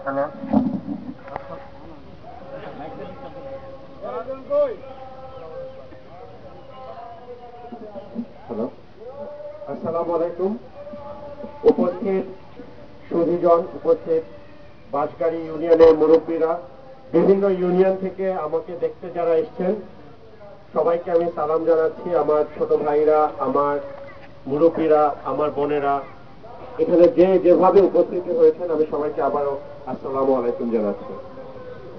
Hello hello, আসসালামু আলাইকুম। উপস্থিত সুধীজন, উপস্থিত বাঁশগাড়ি ইউনিয়নের মুরব্বীরা, বিভিন্ন ইউনিয়ন থেকে আমাকে দেখতে যারা এসছেন, সবাইকে আমি সালাম জানাচ্ছি। আমার ছোট ভাইরা, আমার মুরব্বীরা, আমার বোনেরা, এখানে যে যেভাবে উপস্থিত হয়েছেন, আমি সবাইকে আবারও আসসালামু আলাইকুম জানাচ্ছি।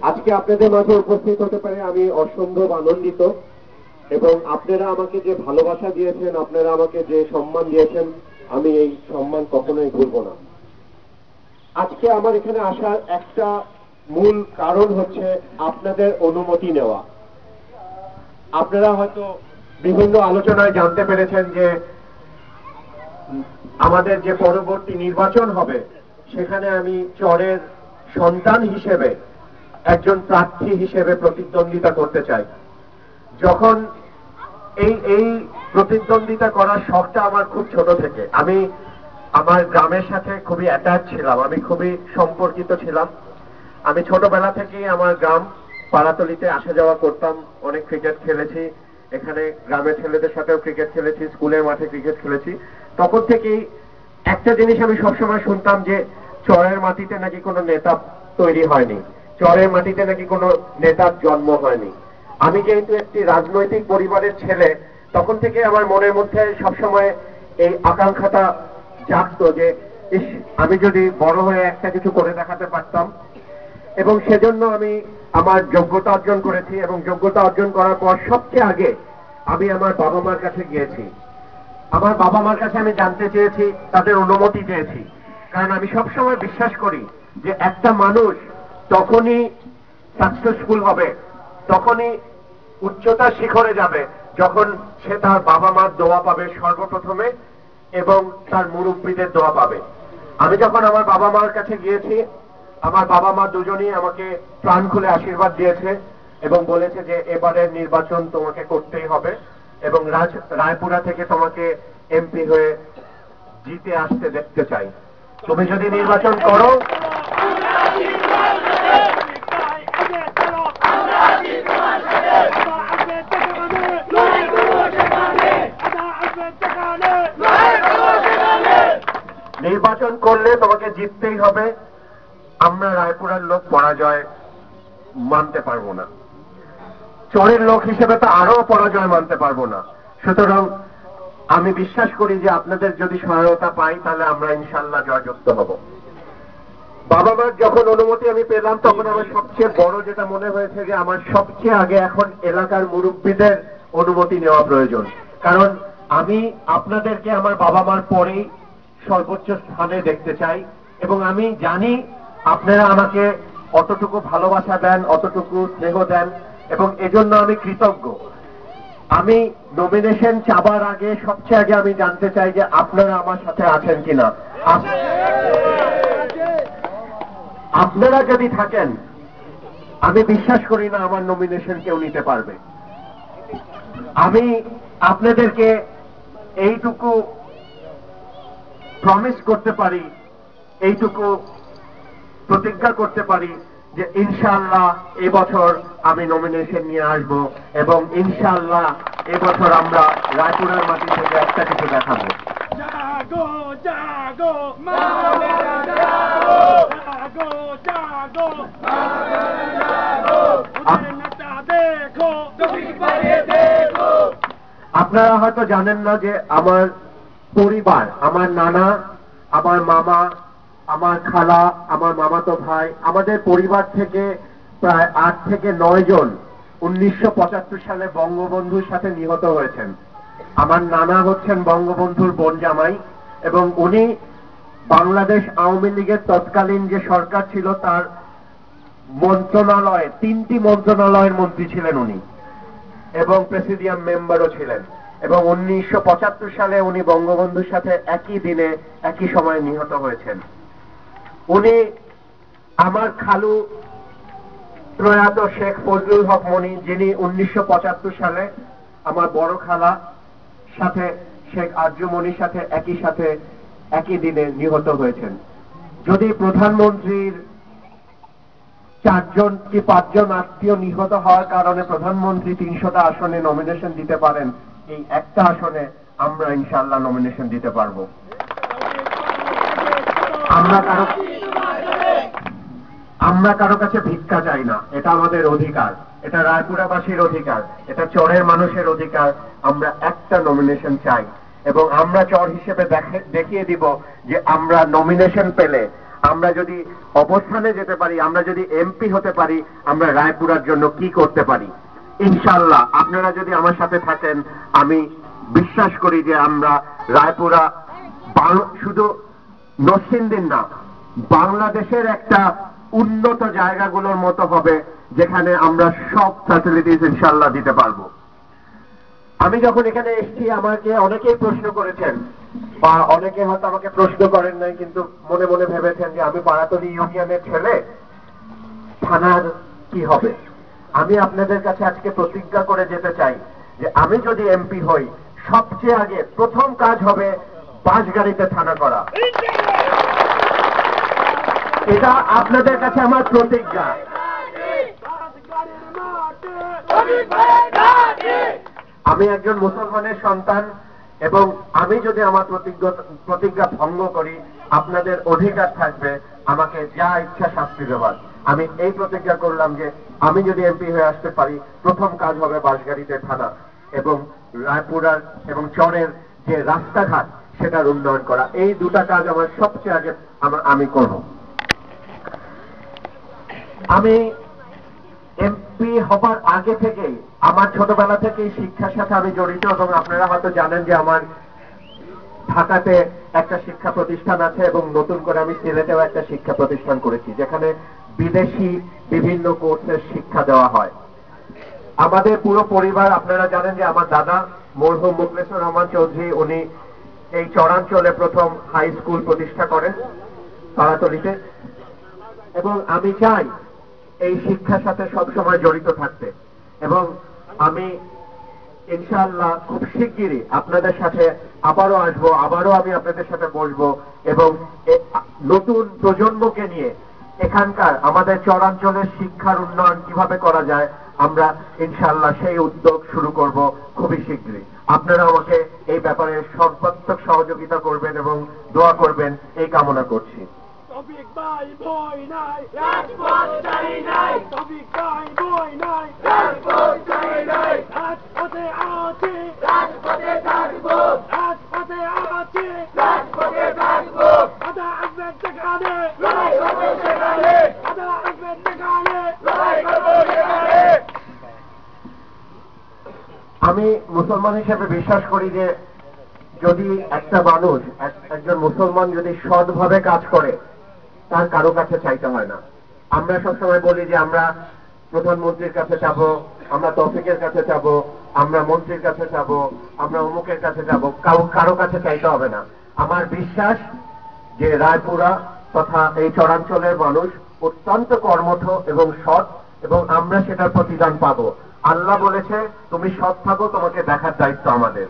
আজকে আপনাদের মাঝে উপস্থিত হতে পারে আমি অসম্ভব আনন্দিত, এবং আপনারা আমাকে যে ভালোবাসা দিয়েছেন, আপনারা আমাকে যে সম্মান দিয়েছেন, আমি এই সম্মান কখনোই ভুলব না। আজকে আমার এখানে আসার একটা মূল কারণ হচ্ছে আপনাদের অনুমতি নেওয়া। আপনারা হয়তো বিভিন্ন আলোচনায় জানতে পেরেছেন যে আমাদের যে পরবর্তী নির্বাচন হবে, সেখানে আমি চরের সন্তান হিসেবে একজন প্রার্থী হিসেবে প্রতিদ্বন্দ্বিতা করতে চাই। যখন এই প্রতিদ্বন্দ্বিতা করার শখটা আমার খুব ছোট থেকে, আমি আমার গ্রামের সাথে খুবই অ্যাটাচ ছিলাম, আমি খুবই সম্পর্কিত ছিলাম। আমি ছোটবেলা থেকেই আমার গ্রাম পাড়াতলিতে আসা যাওয়া করতাম, অনেক ক্রিকেট খেলেছি, এখানে গ্রামের ছেলেদের সাথেও ক্রিকেট খেলেছি, স্কুলের মাঠে ক্রিকেট খেলেছি। তখন থেকেই একটা জিনিস আমি সবসময় শুনতাম যে চরের মাটিতে নাকি কোনো নেতা তৈরি হয়নি, চরের মাটিতে নাকি কোনো নেতার জন্ম হয়নি। আমি যেহেতু একটি রাজনৈতিক পরিবারের ছেলে, তখন থেকে আমার মনের মধ্যে সবসময় এই আকাঙ্ক্ষাটা জাগতো যে ইস, আমি যদি বড় হয়ে একটা কিছু করে দেখাতে পারতাম। এবং সেজন্য আমি আমার যোগ্যতা অর্জন করেছি, এবং যোগ্যতা অর্জন করার পর সবচেয়ে আগে আমি আমার বাবা মার কাছে গিয়েছি। আমার বাবা মার কাছে আমি জানতে চেয়েছি, তাদের অনুমতি চেয়েছি, কারণ আমি সবসময় বিশ্বাস করি যে একটা মানুষ তখনই সাকসেসফুল হবে, তখনই উচ্চতার শিখরে যাবে, যখন সে তার বাবা মার দোয়া পাবে সর্বপ্রথমে, এবং তার মুরব্বীদের দোয়া পাবে। আমি যখন আমার বাবা মার কাছে গিয়েছি, আমার বাবা মা দুজনই আমাকে প্রাণ খুলে আশীর্বাদ দিয়েছে এবং বলেছে যে এবারের নির্বাচন তোমাকে করতেই হবে, এবং রায়পুরা থেকে তোমাকে এমপি হয়ে জিতে আসতে দেখতে চাই। তুমি যদি নির্বাচন করো, নির্বাচন করলে তোমাকে জিততেই হবে। আমরা রায়পুরার লোক পরাজয় মানতে পারবো না, চরের লোক হিসেবে তো আরো পরাজয় মানতে পারবো না। সুতরাং আমি বিশ্বাস করি যে আপনাদের যদি সহায়তা পাই, তাহলে আমরা ইনশাল্লাহ জয়যুক্ত হব। বাবা মার যখন অনুমতি আমি পেলাম, তখন আমার সবচেয়ে বড় যেটা মনে হয়েছে যে আমার সবচেয়ে আগে এখন এলাকার মুরব্বীদের অনুমতি নেওয়া প্রয়োজন, কারণ আমি আপনাদেরকে আমার বাবা মার পরেই সর্বোচ্চ স্থানে দেখতে চাই, এবং আমি জানি আপনারা আমাকে অতটুকু ভালোবাসা দেন, অতটুকু স্নেহ দেন, এবং এজন্য আমি কৃতজ্ঞ। আমি নমিনেশন চাবার আগে সবচেয়ে আগে আমি জানতে চাই যে আপনারা আমার সাথে আছেন কিনা। আপনারা যদি থাকেন, আমি বিশ্বাস করি না আমার নমিনেশন কেউ নিতে পারবে। আমি আপনাদেরকে এইটুকু প্রমিস করতে পারি, এইটুকু প্রতিজ্ঞা করতে পারি যে ইনশাআল্লাহ এবছর আমি নমিনেশন নিয়ে আসব, এবং ইনশাআল্লাহ এবছর আমরা রায়পুরার মাটি থেকে একটা কিছু দেখাবো। জাগো জাগো মাওলানা জাগো, জাগো জাগো মাওলানা জাগো, নেতা দেখো তুমি পারে দেখো। আপনারা হয়তো জানেন না যে আমার পরিবার, আমার নানা, আমার মামা, আমার খালা, আমার মামাতো ভাই, আমাদের পরিবার থেকে প্রায় 8 থেকে 9 জন 1975 সালে বঙ্গবন্ধুর সাথে নিহত হয়েছেন। আমার নানা হচ্ছেন বঙ্গবন্ধুর বোন জামাই, এবং উনি বাংলাদেশ আওয়ামী লীগের তৎকালীন যে সরকার ছিল তার মন্ত্রণালয়ে 3টি মন্ত্রণালয়ের মন্ত্রী ছিলেন উনি, এবং প্রেসিডিয়াম মেম্বারও ছিলেন, এবং 1975 সালে উনি বঙ্গবন্ধুর সাথে একই দিনে একই সময়ে নিহত হয়েছেন। উনি আমার খালু প্রয়াত শেখ ফজলুল হক মনি, যিনি 1975 সালে আমার বড় খালা সাথে শেখ আরজুমনির সাথে একই দিনে নিহত হয়েছেন। যদি প্রধানমন্ত্রীর 4জন কি 5জন আত্মীয় নিহত হওয়ার কারণে প্রধানমন্ত্রী 300টা আসনে নমিনেশন দিতে পারেন, এই একটা আসনে আমরা ইনশাআল্লাহ নমিনেশন দিতে পারবো। আমরা কারো কাছে ভিক্ষা চাই না, এটা আমাদের অধিকার, এটা রায়পুরাবাসীর অধিকার, এটা চরের মানুষের অধিকার। আমরা একটা নমিনেশন চাই এবং আমরা চর হিসেবে দেখিয়ে দিব যে আমরা নমিনেশন পেলে, আমরা যদি অবস্থানে যেতে পারি, আমরা যদি এমপি হতে পারি, আমরা রায়পুরার জন্য কি করতে পারি। ইনশাআল্লাহ আপনারা যদি আমার সাথে থাকেন, আমি বিশ্বাস করি যে আমরা রায়পুরা শুধু নরসিংদীর না, বাংলাদেশের একটা উন্নত জায়গাগুলোর মতো হবে যেখানে আমরা সব ফ্যাসিলিটিস ইনশাআল্লাহ দিতে পারবো। আমি যখন এখানে এসেছি আমাকে অনেকেই প্রশ্ন করেছেন, বা অনেকে হয়তো আমাকে প্রশ্ন করেন নাই, কিন্তু মনে মনে ভেবেছেন যে আমি পাড়াতলী ইউনিয়নের ছেলে, থানার কি হবে। আমি আপনাদের কাছে আজকে প্রতিজ্ঞা করে যেতে চাই যে আমি যদি এমপি হই, সবচেয়ে আগে প্রথম কাজ হবে বাসগাড়িতে থানা করা। এটা আপনাদের কাছে আমার প্রতিজ্ঞা। আমি একজন মুসলমানের সন্তান এবং আমি যদি আমার প্রতিজ্ঞা ভঙ্গ করি, আপনাদের অধিকার থাকবে আমাকে যা ইচ্ছা শাস্তি দেওয়ার। আমি এই প্রতিজ্ঞা করলাম যে আমি যদি এমপি হয়ে আসতে পারি, প্রথম কাজ হবে বাসগাড়িতে থানা এবং রায়পুরার এবং চরের যে রাস্তাঘাট সেটার উন্নয়ন করা। এই দুটা কাজ আমার সবচেয়ে আগে আমি করব। আমি এমপি হবার আগে থেকেই, আমার ছোটবেলা থেকেই শিক্ষার সাথে আমি জড়িত এবং আপনারা হয়তো জানেন যে আমার ঢাকাতে একটা শিক্ষা প্রতিষ্ঠান আছে এবং নতুন করে আমি সিলেটেও একটা শিক্ষা প্রতিষ্ঠান করেছি যেখানে বিদেশি বিভিন্ন কোর্সের শিক্ষা দেওয়া হয়। আমাদের পুরো পরিবার, আপনারা জানেন যে আমার দাদা মরহুম মুখলেসুর রহমান চৌধুরী, উনি এই চরাঞ্চলে প্রথম হাই স্কুল প্রতিষ্ঠা করেন তারাতলিতে, এবং আমি চাই এই শিক্ষার সাথে সবসময় জড়িত থাকতে। এবং আমি ইনশাআল্লাহ খুব শিগগিরই আপনাদের সাথে আবারও আসবো, আবারও আমি আপনাদের সাথে বসবো এবং নতুন প্রজন্মকে নিয়ে এখানকার আমাদের চরাঞ্চলের শিক্ষার উন্নয়ন কিভাবে করা যায়, আমরা ইনশাআল্লাহ সেই উদ্যোগ শুরু করব খুবই শীঘ্রই। আপনারা আমাকে এই ব্যাপারে সর্বাত্মক সহযোগিতা করবেন এবং দোয়া করবেন, এই কামনা করছি। তৌফিক ভাই বই নাই, রাজপথ চাই নাই। তৌফিক ভাই বই নাই, রাজপথ চাই নাই। রাজপথে আছি, রাজপথে থাকবো। রাজপথে আছি, রাজপথে থাকবো। আদা আসবেন সেখানে, লড়াই করবো সেখানে। আদা আসবেন সেখানে, লড়াই করবো সেখানে। আমি মুসলমান হিসেবে বিশ্বাস করি যে যদি একটা মানুষ, একজন মুসলমান যদি সৎভাবে কাজ করে, তার কারো কাছে চাইতে হয় না। আমরা সবসময় বলি যে আমরা প্রধানমন্ত্রীর কাছে যাব, আমরা তৌফিকের কাছে যাব, আমরা মন্ত্রীর কাছে যাব, আমরা অমুকের কাছে যাব, কারো কাছে চাইতে হবে না। আমার বিশ্বাস যে রায়পুরা তথা এই চরাঞ্চলের মানুষ অত্যন্ত কর্মঠ এবং সৎ, এবং আমরা সেটার প্রতিদান পাবো। আল্লাহ বলেছে তুমি সৎ থাকো, তোমাকে দেখার দায়িত্ব আমাদের।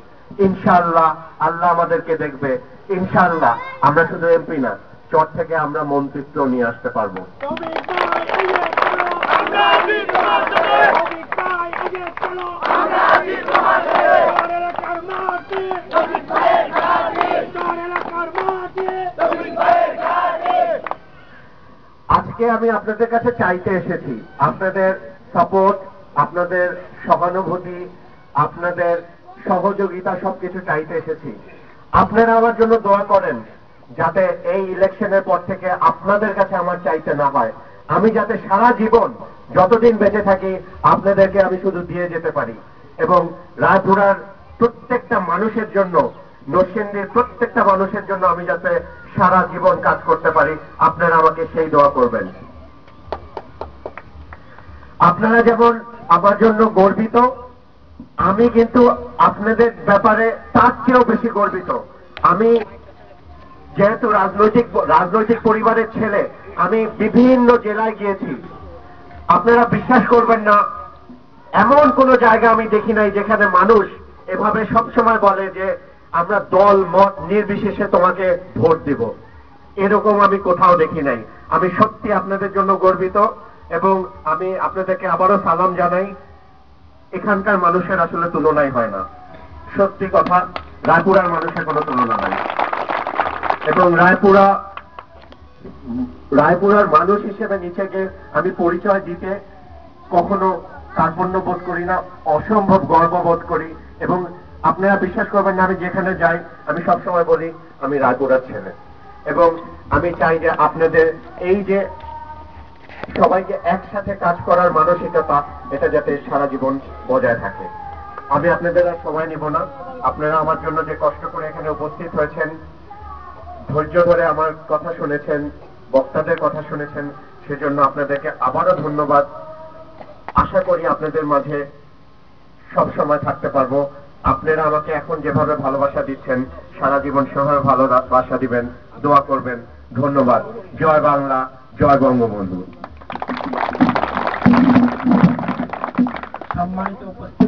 ইনশাআল্লাহ আল্লাহ আমাদেরকে দেখবে। ইনশাআল্লাহ আমরা শুধু এমপি না, চর থেকে আমরা মন্ত্রিত্ব নিয়ে আসতে পারবো। আজকে আমি আপনাদের কাছে চাইতে এসেছি আপনাদের সাপোর্ট, আপনাদের সহানুভূতি, আপনাদের সহযোগিতা, সবকিছু চাইতে এসেছি। আপনারা আমার জন্য দোয়া করেন যাতে এই ইলেকশনের পর থেকে আপনাদের কাছে আমার চাইতে না হয়। আমি যাতে সারা জীবন যতদিন বেঁচে থাকি আপনাদেরকে আমি শুধু দিয়ে যেতে পারি, এবং রায়পুরার প্রত্যেকটা মানুষের জন্য, নরসিংদীর প্রত্যেকটা মানুষের জন্য আমি যাতে সারা জীবন কাজ করতে পারি। আপনারা আমাকে সেই দোয়া করবেন। আপনারা যেমন আমার জন্য গর্বিত, আমি কিন্তু আপনাদের ব্যাপারে তার চেয়েও বেশি গর্বিত। আমি যেহেতু রাজনৈতিক পরিবারের ছেলে, আমি বিভিন্ন জেলায় গিয়েছি। আপনারা বিশ্বাস করবেন না, এমন কোন জায়গা আমি দেখি নাই যেখানে মানুষ এভাবে সবসময় বলে যে আমরা দল মত নির্বিশেষে তোমাকে ভোট দিব। এরকম আমি কোথাও দেখি নাই। আমি সত্যি আপনাদের জন্য গর্বিত এবং আমি আপনাদেরকে আবারও সালাম জানাই। এখানকার মানুষের আসলে তুলনাই হয় না, সত্যি কথা, রায়পুরার মানুষের কোনো তুলনা নাই। এবং রায়পুরার মানুষ হিসেবে নিজেকে আমি পরিচয় দিতে কখনো কার্পণ্য বোধ করি না, অসম্ভব গর্ববোধ করি। এবং আপনারা বিশ্বাস করবেন না, আমি যেখানে যাই আমি সবসময় বলি আমি রায়পুরার ছেলে। এবং আমি চাই যে আপনাদের এই যে সবাইকে একসাথে কাজ করার মানসিকতা, এটা যাতে সারা জীবন বজায় থাকে। আমি আপনাদের আর সময় নিব না। আপনারা আমার জন্য যে কষ্ট করে এখানে উপস্থিত হয়েছেন, ধৈর্য ধরে আমার কথা শুনেছেন, বক্তাদের কথা শুনেছেন, সেজন্য আপনাদেরকে আবারও ধন্যবাদ। আশা করি আপনাদের মাঝে সব সময় থাকতে পারবো। আপনারা আমাকে এখন যেভাবে ভালোবাসা দিচ্ছেন, সারা জীবন সেভাবে ভালোবাসা দিবেন, দোয়া করবেন। ধন্যবাদ। জয় বাংলা, জয় বঙ্গবন্ধু। সম্মানিত উপস্থিত